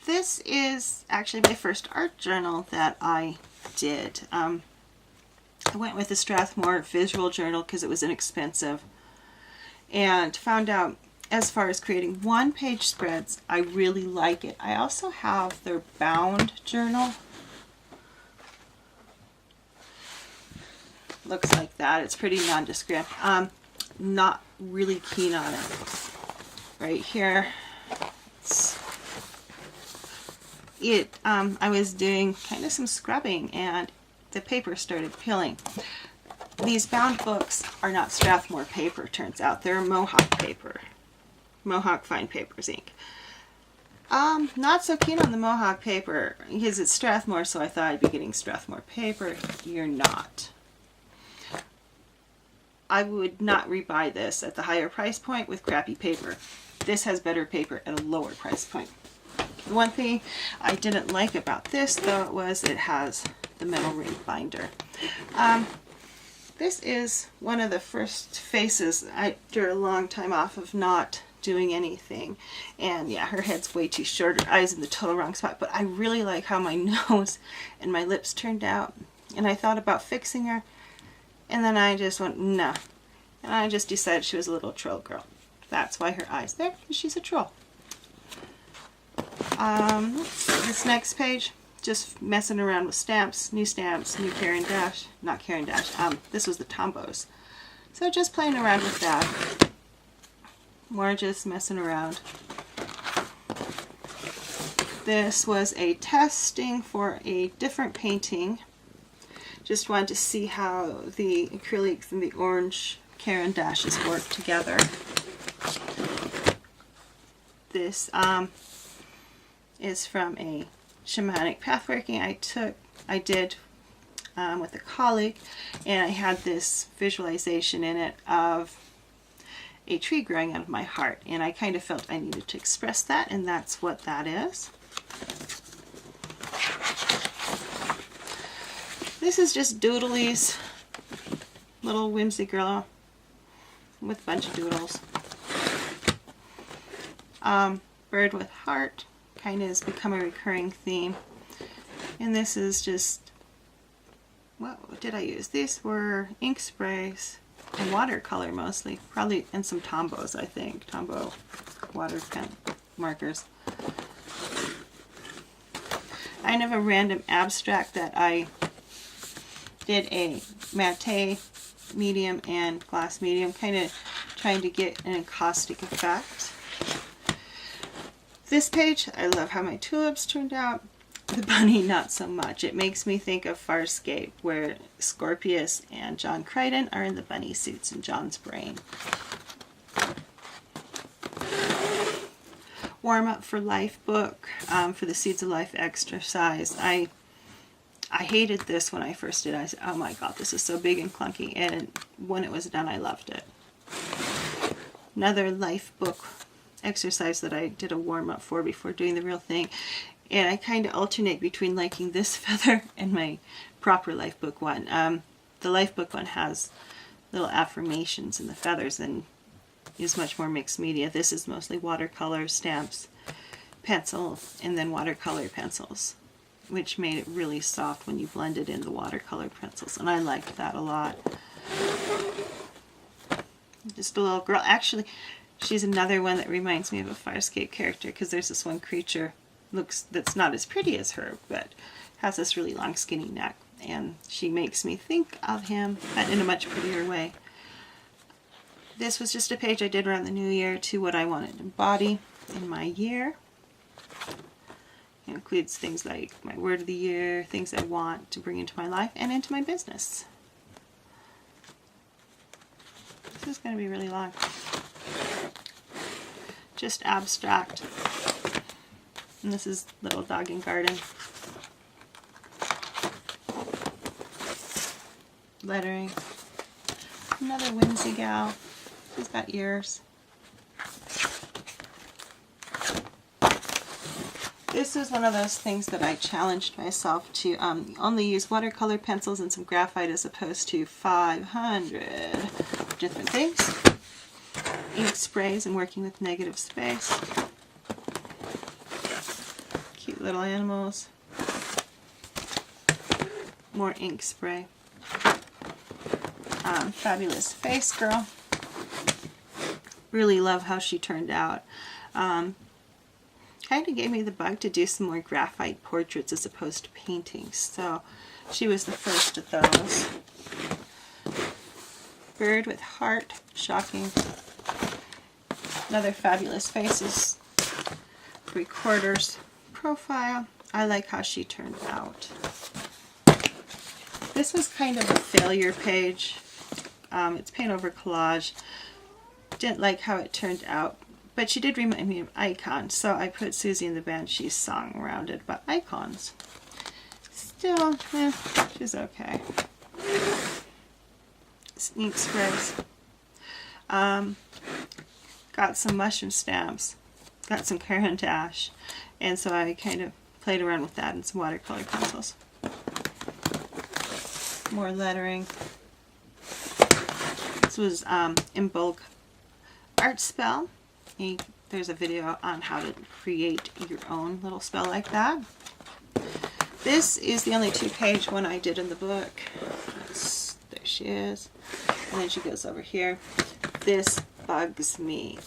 This is actually my first art journal that I did. I went with the Strathmore Visual Journal because it was inexpensive, and found out as far as creating one-page spreads, I really like it. I also have their bound journal. Looks like that. It's pretty nondescript. Not really keen on it. Right here, I was doing kind of some scrubbing and the paper started peeling. These bound books are not Strathmore paper, turns out. They're Mohawk paper. Mohawk Fine Papers Ink. Not so keen on the Mohawk paper because it's Strathmore, so I thought I'd be getting Strathmore paper. You're not. I would not rebuy this at the higher price point with crappy paper. This has better paper at a lower price point. The one thing I didn't like about this, though, was it has the metal ring binder. This is one of the first faces after a long time off of not doing anything. And yeah, her head's way too short. Her eye's in the total wrong spot. But I really like how my nose and my lips turned out. And I thought about fixing her. And then I just went, no. And I just decided she was a little troll girl. That's why her eye's there. She's a troll. This next page, just messing around with stamps, new Caran d'Ache. Not Caran d'Ache. This was the Tombows. So just playing around with that. More just messing around. This was a testing for a different painting. Just wanted to see how the acrylics and the orange Caran d'Aches work together. This is from a shamanic pathworking I did with a colleague, and I had this visualization in it of a tree growing out of my heart, and I kind of felt I needed to express that, and that's what that is. This is just Doodly's little whimsy girl with a bunch of doodles. Bird with heart kind of has become a recurring theme. And this is just, what did I use? These were ink sprays and watercolor mostly. Probably, and some Tombows, I think. Tombow water pen markers. I have a random abstract that I did a matte medium and glass medium, kind of trying to get an encaustic effect. This page, I love how my tulips turned out. The bunny, not so much. It makes me think of Farscape, where Scorpius and John Crichton are in the bunny suits in John's brain. Warm Up for Life book for the Seeds of Life exercise. I hated this when I first did it. I said, oh my god, this is so big and clunky. And when it was done, I loved it. Another life book exercise that I did a warm-up for before doing the real thing. And I kind of alternate between liking this feather and my proper life book one. The life book one has little affirmations in the feathers and is much more mixed media. This is mostly watercolor, stamps, pencil, and then watercolor pencils, which made it really soft when you blended in the watercolor pencils, and I liked that a lot. Just a little girl. Actually, she's another one that reminds me of a Farscape character, because there's this one creature that's not as pretty as her, but has this really long skinny neck, and she makes me think of him, but in a much prettier way. This was just a page I did around the new year to what I wanted to embody in my year. It includes things like my word of the year, things I want to bring into my life and into my business. This is going to be really long. Just abstract. And this is Little Dog in Garden. Lettering. Another whimsy gal. She's got ears. This is one of those things that I challenged myself to only use watercolor pencils and some graphite as opposed to 500 different things. Ink sprays and working with negative space. little animals. More ink spray. Fabulous Face Girl. Really love how she turned out. Kind of gave me the bug to do some more graphite portraits as opposed to paintings. So she was the first of those. Bird with heart. Shocking. Another Fabulous Faces. 3/4 profile. I like how she turned out. This was kind of a failure page. It's paint over collage. Didn't like how it turned out, but she did remind me of Icon, so I put Susie and the Banshees song around it, but Icons. Still, she's okay. Ink sprays. Got some mushroom stamps. Got some Caran d'Ache, and so I kind of played around with that and some watercolor pencils. More lettering. This was in bulk art spell. There's a video on how to create your own little spell like that. This is the only 2-page one I did in the book. There she is. And then she goes over here. This bugs me.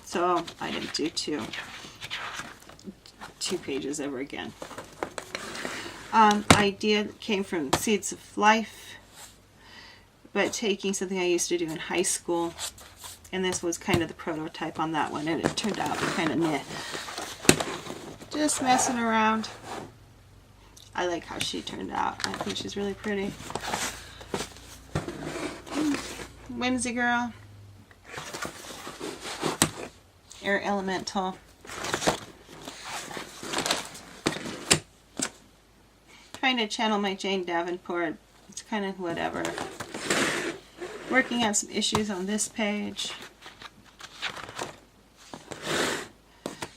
So I didn't do two pages ever again. Idea came from Seeds of Life, but taking something I used to do in high school, and this was kind of the prototype on that one, and it turned out kind of meh. Just messing around. I like how she turned out. I think she's really pretty. Whimsy Girl. Air Elemental. Trying to channel my Jane Davenport. It's kind of whatever. Working on some issues on this page.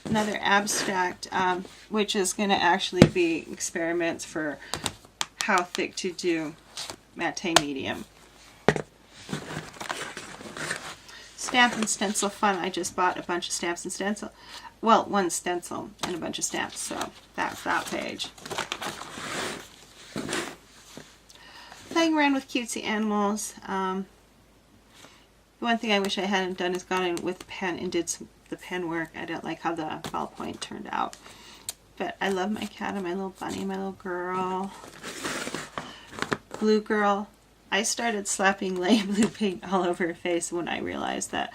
Another abstract, which is going to actually be experiments for how thick to do matte medium. Stamp and stencil fun. I just bought a bunch of stamps and stencil. Well, one stencil and a bunch of stamps, so that's that page. Playing around with cutesy animals. The one thing I wish I hadn't done is gone in with the pen and did the pen work. I don't like how the ballpoint turned out. But I love my cat and my little bunny, my little girl. Blue Girl. I started slapping light blue paint all over her face when I realized that,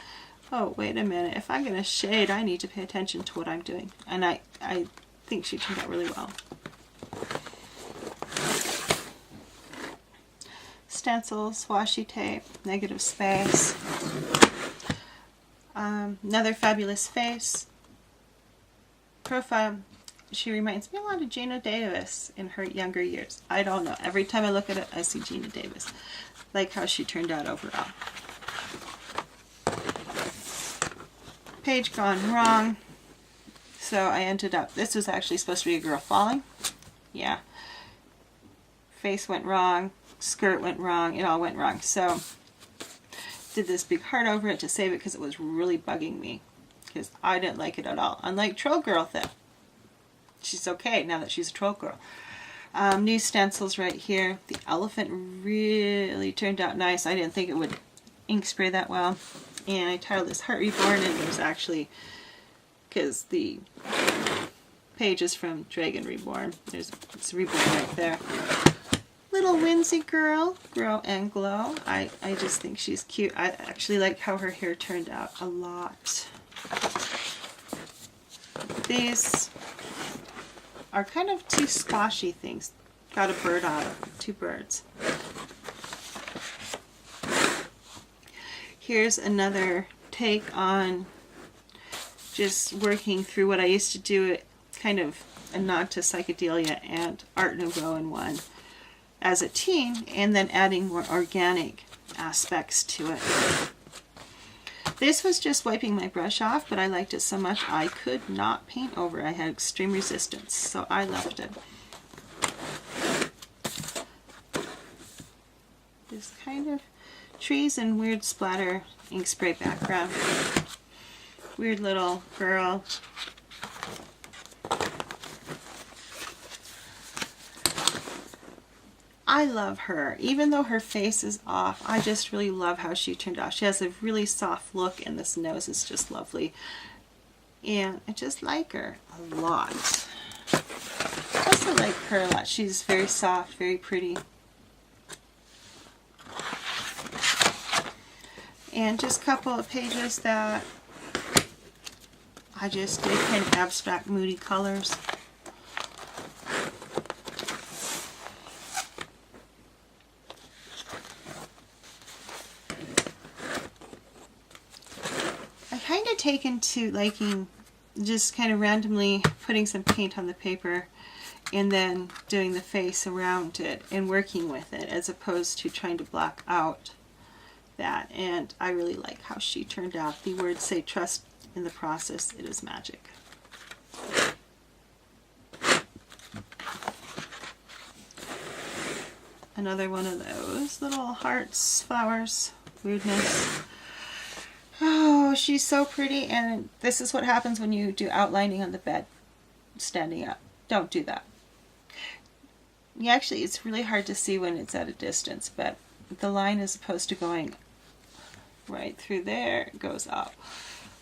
oh, wait a minute, if I'm going to shade, I need to pay attention to what I'm doing. And I think she turned out really well. Stencils, washi tape, negative space. Another Fabulous Face. Profile. She reminds me a lot of Geena Davis in her younger years. I don't know. Every time I look at it, I see Geena Davis. Like how she turned out overall. Page gone wrong. So I ended up, this was actually supposed to be a girl falling. Yeah. Face went wrong. Skirt went wrong. It all went wrong. So did this big heart over it to save it because it was really bugging me. Because I didn't like it at all. Unlike Troll Girl though. She's okay now that she's a troll girl. New stencils right here. The elephant really turned out nice. I didn't think it would ink spray that well. And I titled this Heart Reborn, and it was actually because the page is from Dragon Reborn. It's Reborn right there. Little Whimsy Girl, Grow and Glow. I just think she's cute. I actually like how her hair turned out a lot. These are kind of two squashy things. Got a bird out of them, 2 birds. Here's another take on just working through what I used to do, kind of a nod to psychedelia and Art Nouveau in one as a teen, and then adding more organic aspects to it. This was just wiping my brush off, but I liked it so much I could not paint over. I had extreme resistance, so I left it. This kind of trees and weird splatter ink spray background. Weird little girl. I love her. Even though her face is off, I just really love how she turned out. She has a really soft look, and this nose is just lovely. And I just like her a lot. I also like her a lot. She's very soft, very pretty. And just a couple of pages that I just did, kind of abstract, moody colors. I kind of taken to liking just kind of randomly putting some paint on the paper and then doing the face around it and working with it, as opposed to trying to block out that. And I really like how she turned out. The words say, "Trust in the process, it is magic." Another one of those little hearts, flowers, weirdness. Oh, she's so pretty, and this is what happens when you do outlining on the bed, standing up. Don't do that. Yeah, actually, it's really hard to see when it's at a distance, but the line is opposed to going right through there, it goes up.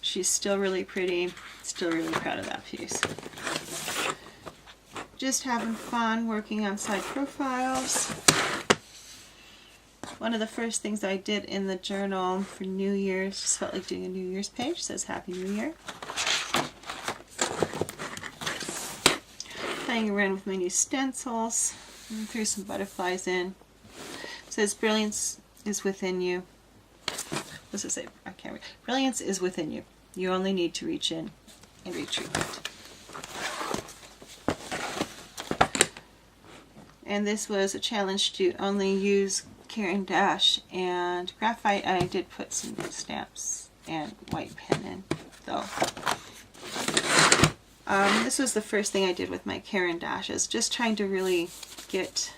She's still really pretty, still really proud of that piece. Just having fun working on side profiles. One of the first things I did in the journal for New Year's, just felt like doing a New Year's page. It says Happy New Year. Playing around with my new stencils. And threw some butterflies in. It says brilliance is within you. What's it say? I can't read. Brilliance is within you. You only need to reach in and retrieve it. And this was a challenge to only use Caran d'Ache and graphite. I did put some stamps and white pen in, though. This was the first thing I did with my Caran d'Aches, just trying to really get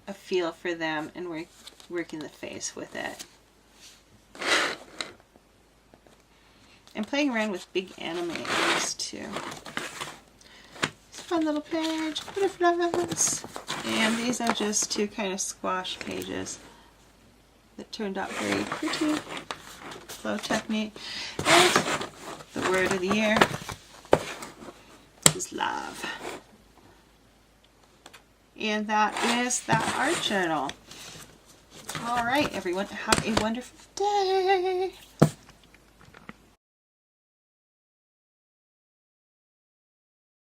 a feel for them and working the face with it. And playing around with big animators too. It's a fun little page, butterflies. And these are just two kind of squash pages that turned out very pretty. Flow technique. And the word of the year is love. And that is that art journal. All right, everyone, have a wonderful day.